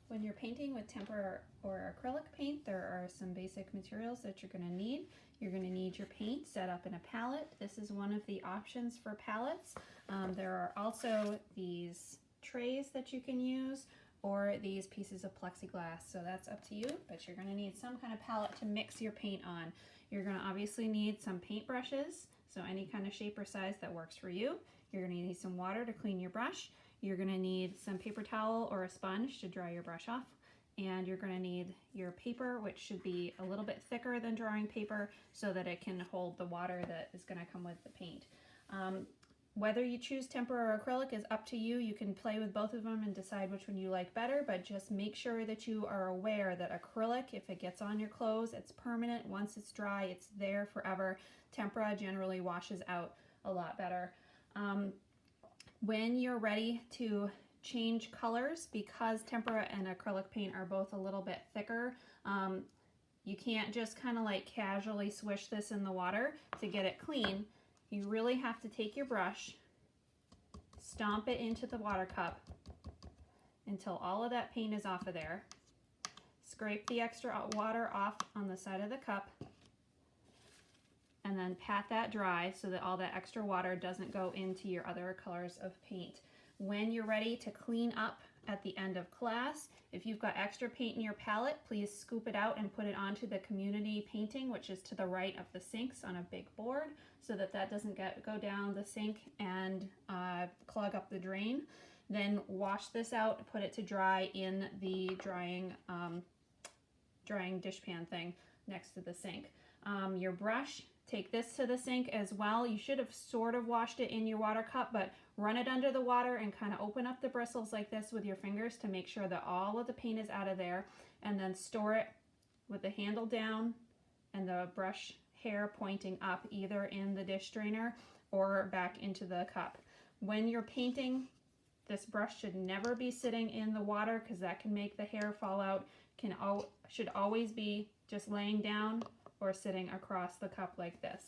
When you're painting with tempera or acrylic paint, there are some basic materials that you're going to need. You're going to need your paint set up in a palette. This is one of the options for palettes. There are also these trays that you can use, or these pieces of plexiglass, so that's up to you, but you're going to need some kind of palette to mix your paint on. You're going to obviously need some paint brushes, so any kind of shape or size that works for you. You're going to need some water to clean your brush. You're going to need some paper towel or a sponge to dry your brush off, and you're going to need your paper, which should be a little bit thicker than drawing paper so that it can hold the water that is going to come with the paint. Whether you choose tempera or acrylic is up to you. You can play with both of them and decide which one you like better, but just make sure that you are aware that acrylic, if it gets on your clothes, it's permanent. Once it's dry, it's there forever. Tempera generally washes out a lot better. When you're ready to change colors, because tempera and acrylic paint are both a little bit thicker, you can't just kind of like casually swish this in the water to get it clean. You really have to take your brush, stomp it into the water cup until all of that paint is off of there. Scrape the extra water off on the side of the cup, and then pat that dry so that all that extra water doesn't go into your other colors of paint. When you're ready to clean up at the end of class, if you've got extra paint in your palette, please scoop it out and put it onto the community painting, which is to the right of the sinks on a big board, so that that doesn't go down the sink and clog up the drain. Then wash this out, put it to dry in the drying dishpan thing next to the sink. Your brush, take this to the sink as well. You should have sort of washed it in your water cup, but run it under the water and kind of open up the bristles like this with your fingers to make sure that all of the paint is out of there, and then store it with the handle down and the brush hair pointing up, either in the dish drainer or back into the cup. When you're painting, this brush should never be sitting in the water because that can make the hair fall out. Should always be just laying down or sitting across the cup like this.